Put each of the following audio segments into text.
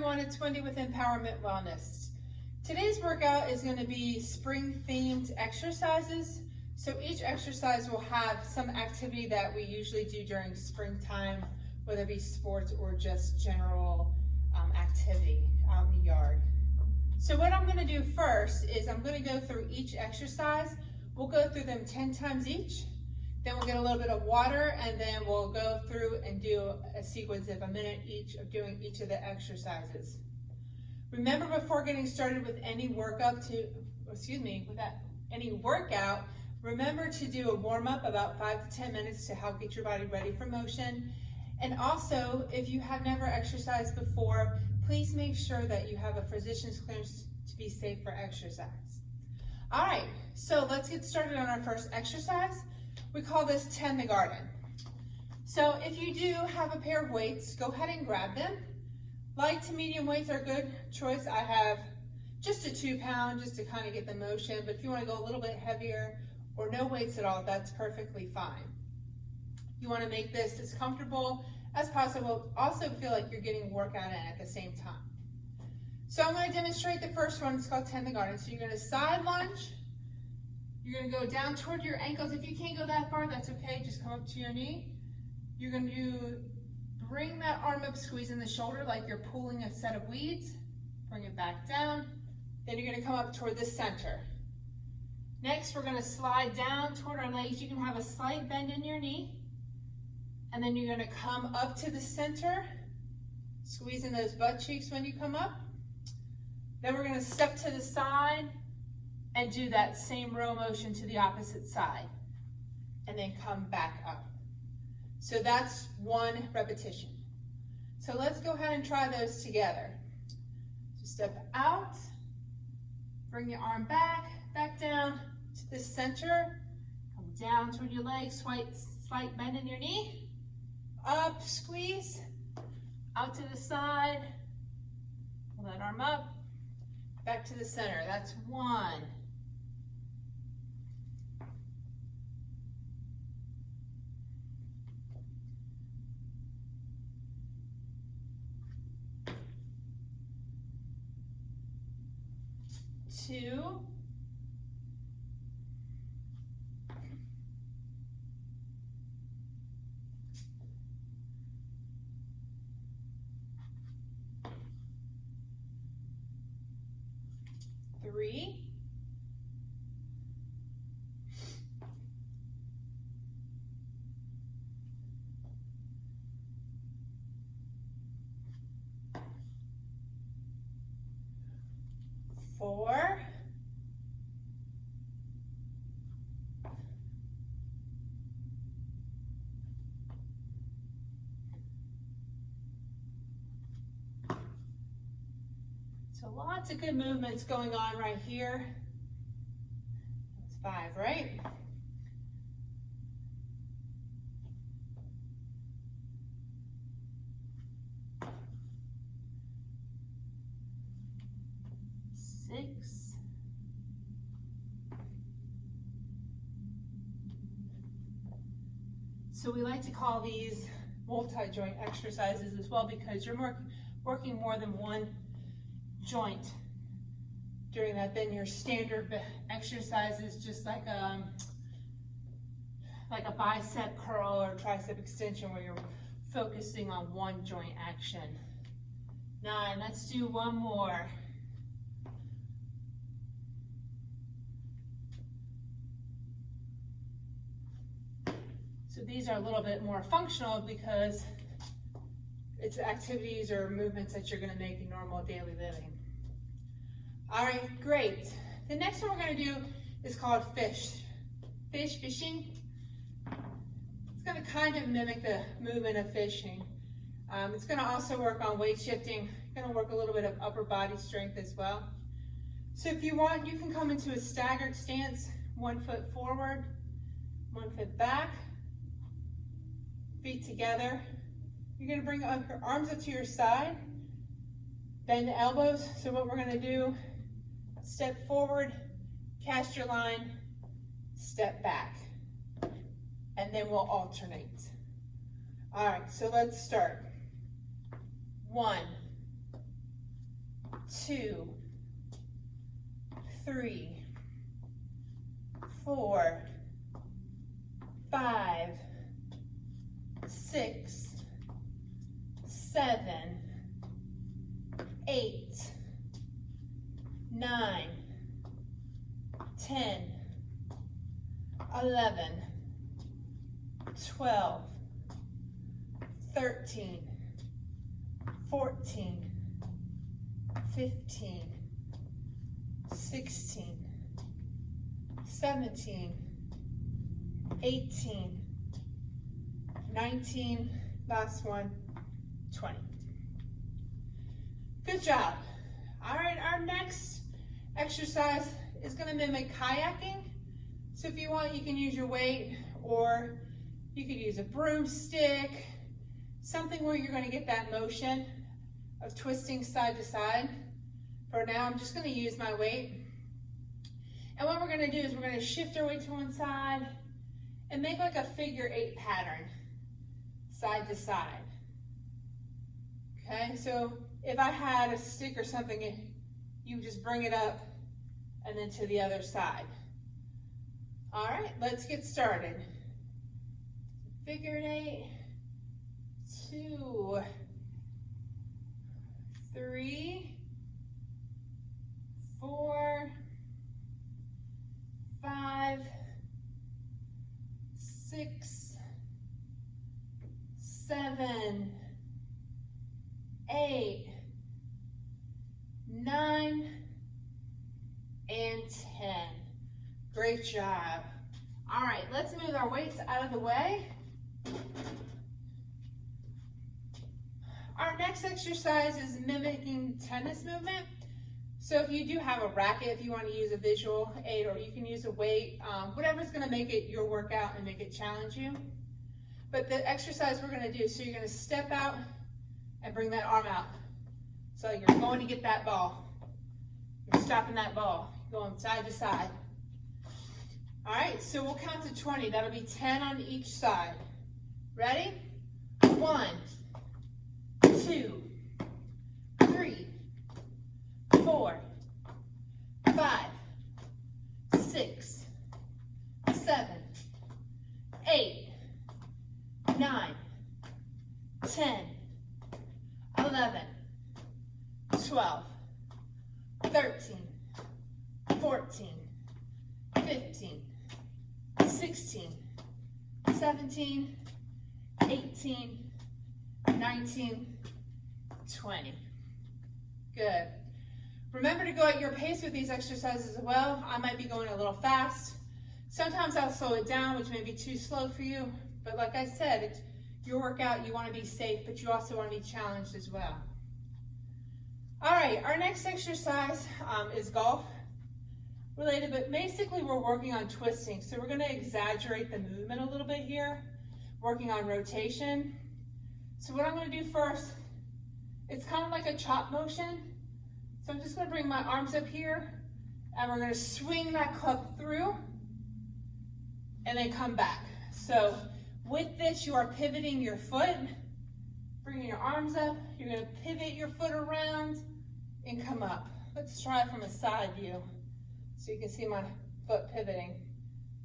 everyone, it's Wendy with Empowerment Wellness. Today's workout is going to be spring-themed exercises. So each exercise will have some activity that we usually do during springtime, whether it be sports or just general activity out in the yard. So what I'm going to do first is I'm going to go through each exercise. We'll go through them 10 times each. Then we'll get a little bit of water, and then we'll go through and do a sequence of a minute each of doing each of the exercises. Remember, before getting started with any workout, remember to do a warm-up about 5 to 10 minutes to help get your body ready for motion. And also, if you have never exercised before, please make sure that you have a physician's clearance to be safe for exercise. All right, so let's get started on our first exercise. We call this Tend the Garden. So if you do have a pair of weights, go ahead and grab them. Light to medium weights are a good choice. I have just a 2 pound just to kind of get the motion, but if you want to go a little bit heavier or no weights at all, that's perfectly fine. You want to make this as comfortable as possible. Also feel like you're getting a workout in at the same time. So I'm going to demonstrate the first one. It's called Tend the Garden. So you're going to side lunge. You're going to go down toward your ankles. If you can't go that far, that's okay. Just come up to your knee. You're going to bring that arm up, squeezing the shoulder like you're pulling a set of weeds. Bring it back down. Then you're going to come up toward the center. Next, we're going to slide down toward our legs. You can have a slight bend in your knee. And then you're going to come up to the center, squeezing those butt cheeks when you come up. Then we're going to step to the side and do that same row motion to the opposite side, and then come back up. So that's one repetition. So let's go ahead and try those together. So step out, bring your arm back down to the center, come down toward your legs, slight bend in your knee, up, squeeze, out to the side, pull that arm up, back to the center. That's one. Two. Three. 4. 'Lots of good movements going on right here. That's 5, right? 6. 'So we like to call these multi-joint exercises as well, because you're working more than one joint during that than your standard exercises, just like a bicep curl or tricep extension where you're focusing on one joint action. 9. Let's do one more. So these are a little bit more functional because it's activities or movements that you're going to make in normal daily living. All right, great. The next one we're going to do is called fishing. It's going to kind of mimic the movement of fishing. It's going to also work on weight shifting. It's going to work a little bit of upper body strength as well. So if you want, you can come into a staggered stance, 1 foot forward, 1 foot back, feet together. You're going to bring your arms up to your side, bend the elbows. So what we're going to do, step forward, cast your line, step back, and then we'll alternate. All right, so let's start. 1, 2, 3, 4, 5, 6, 7, 8, 9, 10, 11, 12, 13, 14, 15, 16, 17, 18, 19, last one, 20. Good job. All right, our next exercise is going to mimic kayaking. So if you want, you can use your weight, or you could use a broomstick, something where you're going to get that motion of twisting side to side. For now, I'm just going to use my weight. And what we're going to do is we're going to shift our weight to one side and make like a figure 8 pattern, side to side. Okay, so if I had a stick or something, you just bring it up and then to the other side. All right, let's get started. Figure 8, 2, 3, 4, 5, 6, 7, 8, 9, and 10. Great job. All right, let's move our weights out of the way. Our next exercise is mimicking tennis movement. So if you do have a racket, if you want to use a visual aid, or you can use a weight, whatever's going to make it your workout and make it challenge you. But the exercise we're going to do, so you're going to step out and bring that arm out. So you're going to get that ball. You're stopping that ball, going side to side. All right, so we'll count to 20. That'll be 10 on each side. Ready? 1, 2, 3, 4, 5, 6, 7, 8, 9, 10, 11, 12, 13, 14, 15, 16, 17, 18, 19, 20. Good. Remember to go at your pace with these exercises as well. I might be going a little fast. Sometimes I'll slow it down, which may be too slow for you. But like I said, it's your workout. You want to be safe, but you also want to be challenged as well. All right, our next exercise is golf related, but basically we're working on twisting. So we're going to exaggerate the movement a little bit here, working on rotation. So what I'm going to do first, it's kind of like a chop motion. So I'm just going to bring my arms up here, and we're going to swing that club through and then come back. So with this, you are pivoting your foot, bringing your arms up. You're going to pivot your foot around and come up. Let's try from a side view so you can see my foot pivoting.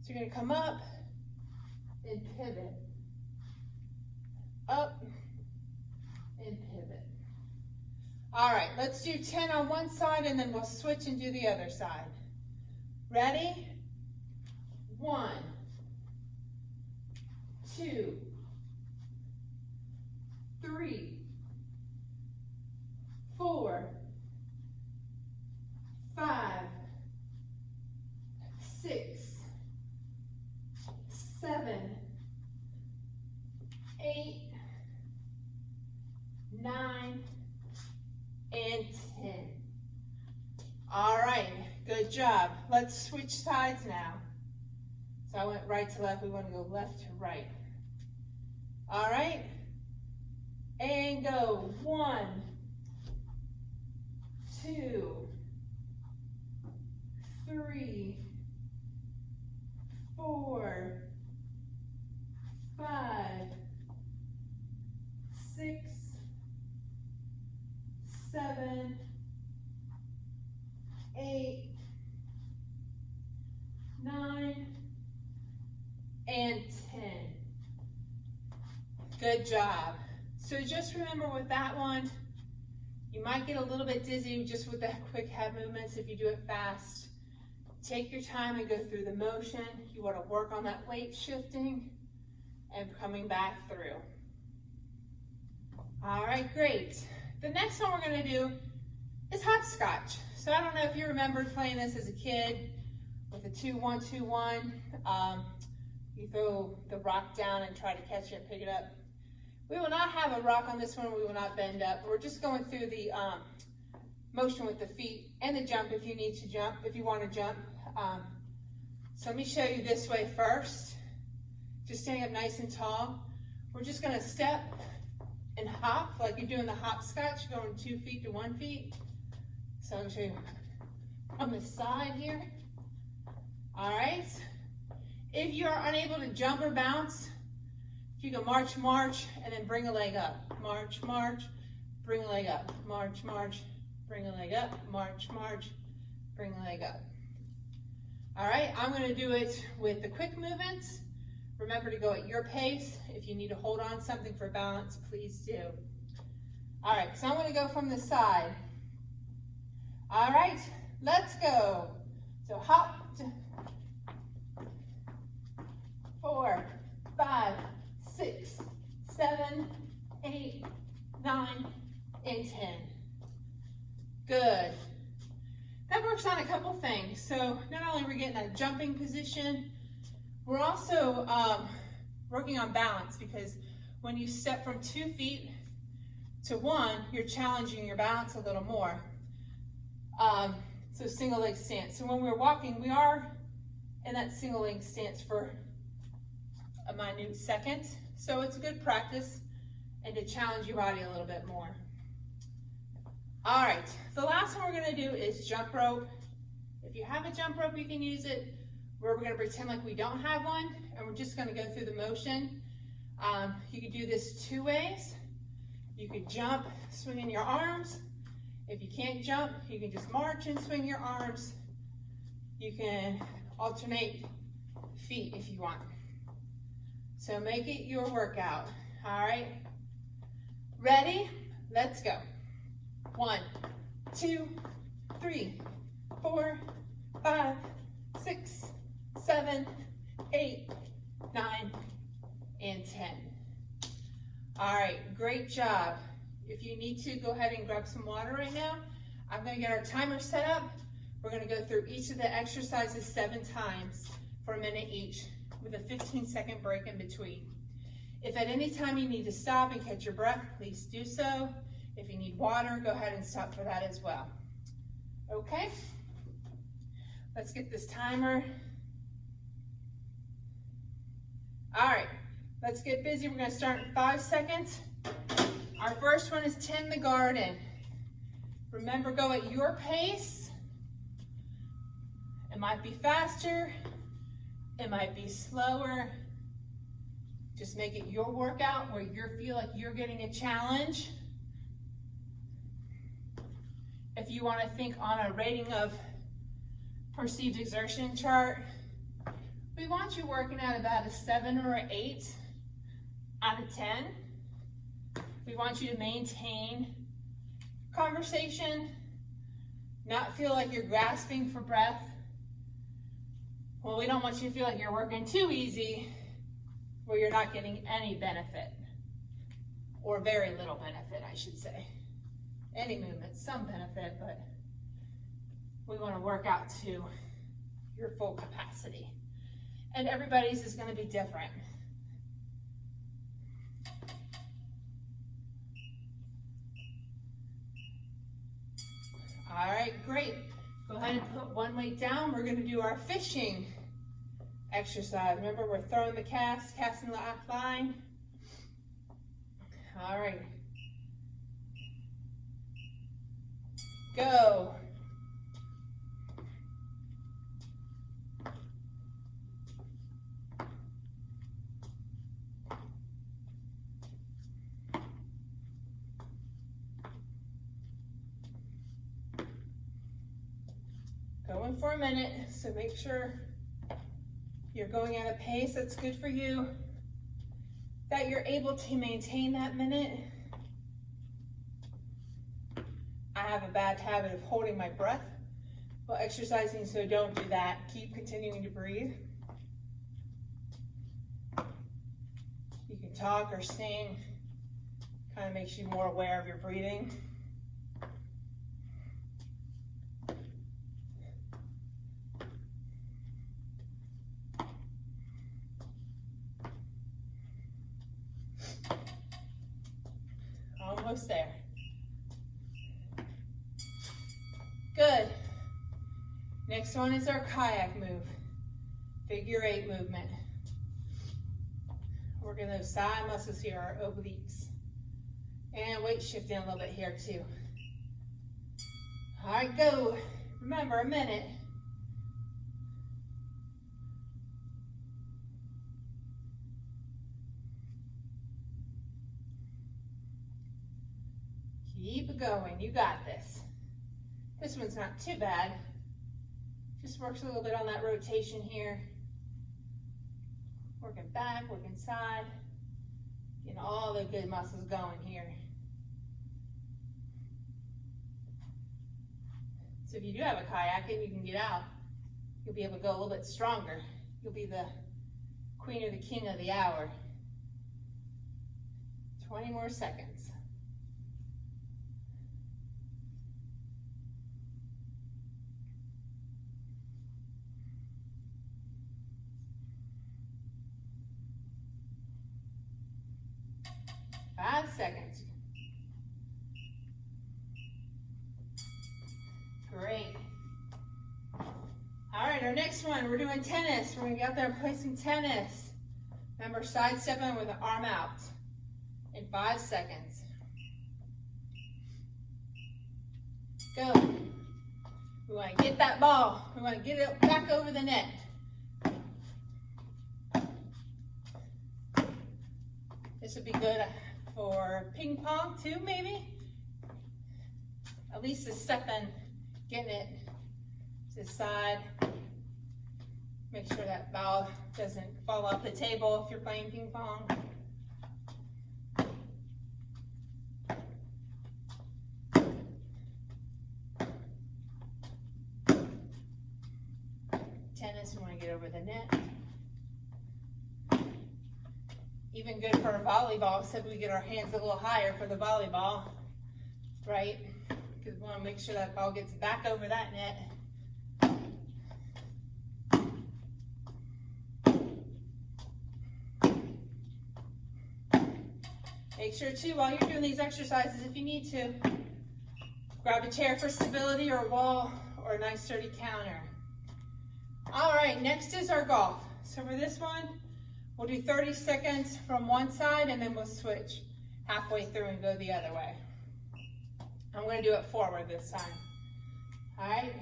So you're going to come up and pivot, up and pivot. All right, let's do 10 on one side, and then we'll switch and do the other side. Ready? 1, 2, 3, 4, 5, 6, 7, 8, 9, and 10. All right, good job. Let's switch sides now. So I went right to left. We want to go left to right. All right, and go. 1, 2, 3, 4, 5, 6, 7, 8, 9, and 10. Good job. So just remember with that one, you might get a little bit dizzy just with the quick head movements if you do it fast. Take your time and go through the motion. You want to work on that weight shifting and coming back through. All right, great. The next one we're going to do is hopscotch. So I don't know if you remember playing this as a kid with a 2-1-2-1. You throw the rock down and try to catch it, pick it up. We will not have a rock on this one. We will not bend up. We're just going through the motion with the feet and the jump if you need to jump, if you want to jump. So let me show you this way first. Just standing up nice and tall. We're just going to step and hop like you're doing the hopscotch, going 2 feet to 1 feet. So I'll show you on the side here. All right. If you are unable to jump or bounce, you can march, march, and then bring a leg up. March, march, bring a leg up. March, march, bring a leg up. March, march, bring a leg up. All right, I'm going to do it with the quick movements. Remember to go at your pace. If you need to hold on something for balance, please do. All right, so I'm going to go from the side. All right, let's go. So hop, 4, 5, 6, 7, 8, 9, and 10. Good. That works on a couple things. So not only are we getting that jumping position, we're also working on balance, because when you step from 2 feet to 1, you're challenging your balance a little more. So single leg stance. So when we're walking, we are in that single leg stance for a minute second. So it's a good practice and to challenge your body a little bit more. All right, the last one we're gonna do is jump rope. If you have a jump rope, you can use it, where we're gonna pretend like we don't have one, and we're just gonna go through the motion. You could do this 2 ways. You could jump, swinging your arms. If you can't jump, you can just march and swing your arms. You can alternate feet if you want. So make it your workout, all right? Ready? Let's go. 1, 2, 3, 4, 5, 6, 7, 8, 9, and 10. All right, great job. If you need to, go ahead and grab some water right now. I'm gonna get our timer set up. We're gonna go through each of the exercises 7 times for a minute each, with a 15-second break in between. If at any time you need to stop and catch your breath, please do so. If you need water, go ahead and stop for that as well. Okay, let's get this timer. All right, let's get busy. We're gonna start in 5 seconds. Our first one is tend the garden. Remember, go at your pace. It might be faster, it might be slower. Just make it your workout where you feel like you're getting a challenge. If you want to think on a rating of perceived exertion chart, we want you working at about a 7 or an 8 out of 10. We want you to maintain conversation, not feel like you're grasping for breath. Well, we don't want you to feel like you're working too easy where you're not getting any benefit, or very little benefit, I should say. Any movement, some benefit, but we want to work out to your full capacity. And everybody's is going to be different. All right, great. Go ahead and put one weight down. We're going to do our fishing exercise. Remember, we're throwing the cast, casting the line. All right. Go. Going for a minute, so make sure you're going at a pace that's good for you, that you're able to maintain that minute. I have a bad habit of holding my breath while exercising, so don't do that. Keep continuing to breathe. You can talk or sing, kind of makes you more aware of your breathing. Almost there. Good. Next one is our kayak move. Figure 8 movement. Working those side muscles here, our obliques. And weight shifting a little bit here too. All right, go. Remember, a minute. Keep going, you got this. This one's not too bad. Just works a little bit on that rotation here. Working back, working side. Getting all the good muscles going here. So if you do have a kayak and you can get out, you'll be able to go a little bit stronger. You'll be the queen or the king of the hour. 20 more seconds. Five seconds. Great. All right, our next one, we're doing tennis. We're gonna get out there and play some tennis. Remember, side stepping with the arm out in 5 seconds. Go. We wanna get that ball. We wanna get it back over the net. This would be good for ping pong too, maybe. At least the stepping, getting it to the side. Make sure that ball doesn't fall off the table if you're playing ping pong. Tennis, we want to get over the net. Even good for a volleyball, except we get our hands a little higher for the volleyball, right? Because we want to make sure that ball gets back over that net. Make sure too, while you're doing these exercises, if you need to, grab a chair for stability or a wall or a nice sturdy counter. All right, next is our golf. So for this one, we'll do 30 seconds from one side and then we'll switch halfway through and go the other way. I'm going to do it forward this time. All right.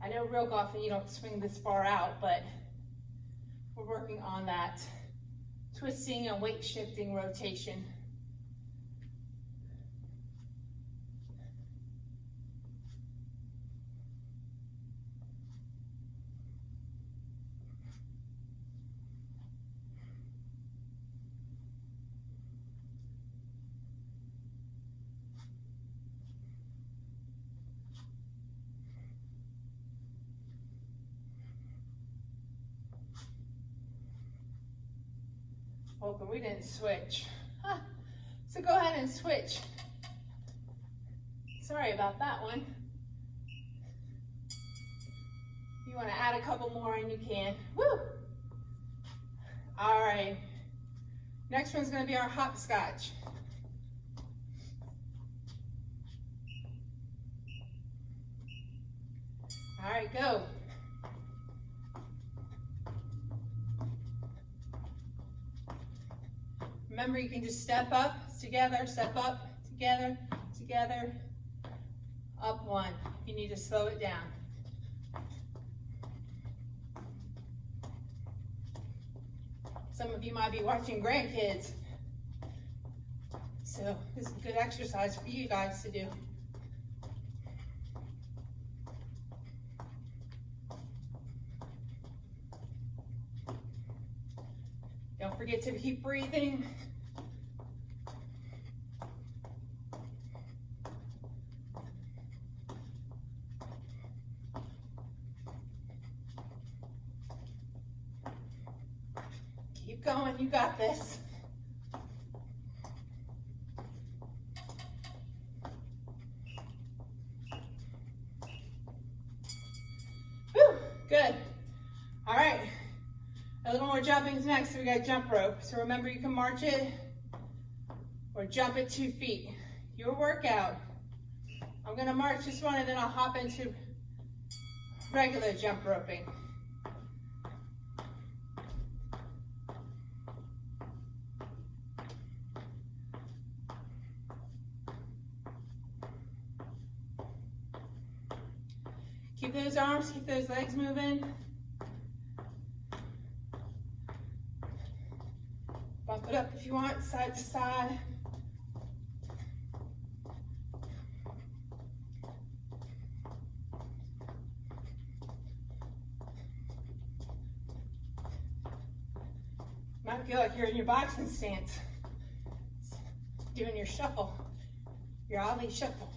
I know real golfing, you don't swing this far out, but we're working on that twisting and weight shifting rotation. Oh, but we didn't switch. Huh. So go ahead and switch. Sorry about that one. If you want to add a couple more and you can. Woo! All right. Next one's going to be our hopscotch. All right, go. Remember, you can just step up together, step up together, together, up one. If you need to slow it down. Some of you might be watching grandkids. So this is a good exercise for you guys to do. Don't forget to keep breathing. Keep going, you got this. Whew, good. All right, a little more jumping is next. We got jump rope. So remember, you can march it or jump it 2 feet. Your workout. I'm gonna march this one and then I'll hop into regular jump roping. Keep those arms, keep those legs moving. Bump it up if you want, side to side. Might feel like you're in your boxing stance, doing your shuffle, your Ali shuffle.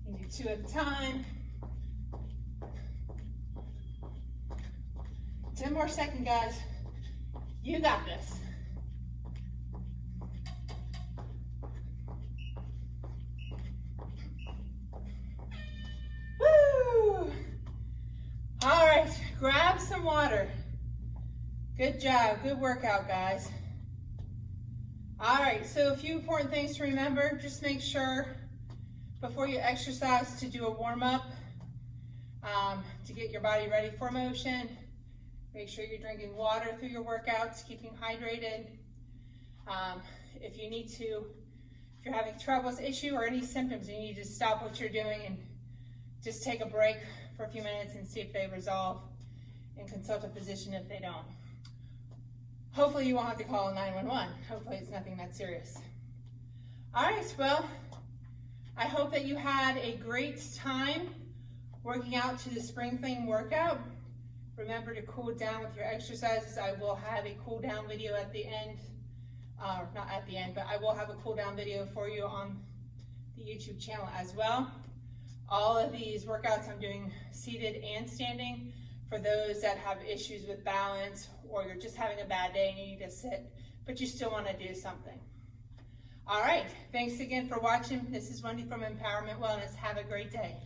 You do 2 at a time. 10 more seconds, guys. You got this. Woo! All right, grab some water. Good job, good workout, guys. All right, so a few important things to remember. Just make sure before you exercise to do a warm-up to get your body ready for motion. Make sure you're drinking water through your workouts, keeping hydrated. If you're having troubles, issue, or any symptoms, you need to stop what you're doing and just take a break for a few minutes and see if they resolve, and consult a physician if they don't. Hopefully you won't have to call 911. Hopefully it's nothing that serious. All right, well, I hope that you had a great time working out to the Spring Fling workout. Remember to cool down with your exercises. I will have a cool down video at the end, not at the end, but I will have a cool down video for you on the YouTube channel as well. All of these workouts I'm doing seated and standing for those that have issues with balance, or you're just having a bad day and you need to sit, but you still want to do something. All right, thanks again for watching. This is Wendy from Empowerment Wellness. Have a great day.